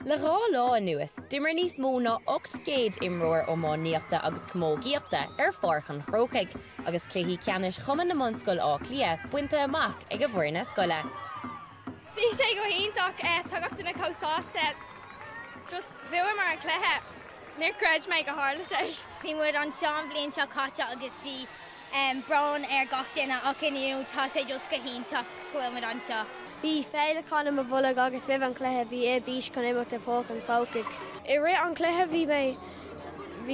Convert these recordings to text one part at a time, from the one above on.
Le rá lá nuas, dimmer níos mó ná 800 imreoir iománaíochta agus camógaíochta fáirchan chróchaig, agus cluichí ceannais Chumann na mBunscoil Áth Cliath buinte amach ag a bhfoirne scoile. Bhí sé go hionach tugadh na cósáiste, just bhuaim mar an cluiche, níor creid méid go hála sé. Bhí muid anseo bliain seo caite agus bhí brán gach duine ach inniu tá sé just go hionach gohfuil muid anseo. Bhí féile chuna a bhula agus bhíh an cluiche bhí bís chun imachta póg an fócaig. I ré an cluiche bhí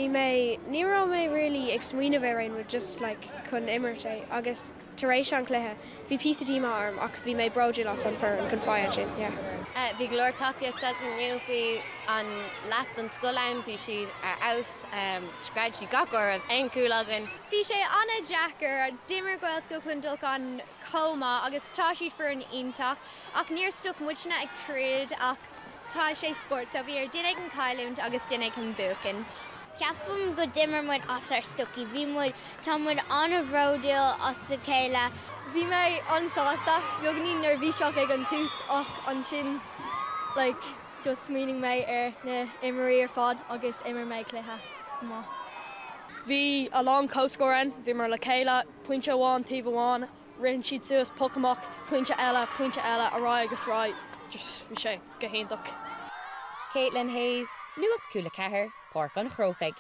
mé ní rá mé rilí ag smuoine bhéir with just like chun imirte agus taréis an cluiche. Bhí písadí arm ach bhí mé broidir las an fear an confiad sin, yeah. Bhí glór takeíochta chuniu bhí an leat an scoileann bhí siad aus scraid sí gacóir an cúlagan. Bhí sé anna Jackar dimmer goil go chun dul an cóma agus tá siad for an ionach ach níor stup muidna ag tríd ach tá sé sport so bhí duine an caiiliúnt agus duine an bucint. Ceapam go dimmer muid as ar stuci, bhí muid tá muid anna bhródíil as sa céile. Bhí mé ansáasta, beag ní nervhí seach ag an tús ach an sin like just smuoining mé na imirí fad agus imir mé cluiche má. Bhí a long cóscóran, bhí mar le céile, puinte amháin, taobh amháin, rinn siad suas pocamach, puinte eile, ará agus rá, bhí sé go hionach. Katelyn Nuacht Cúla4, Páirc an Chróchaig.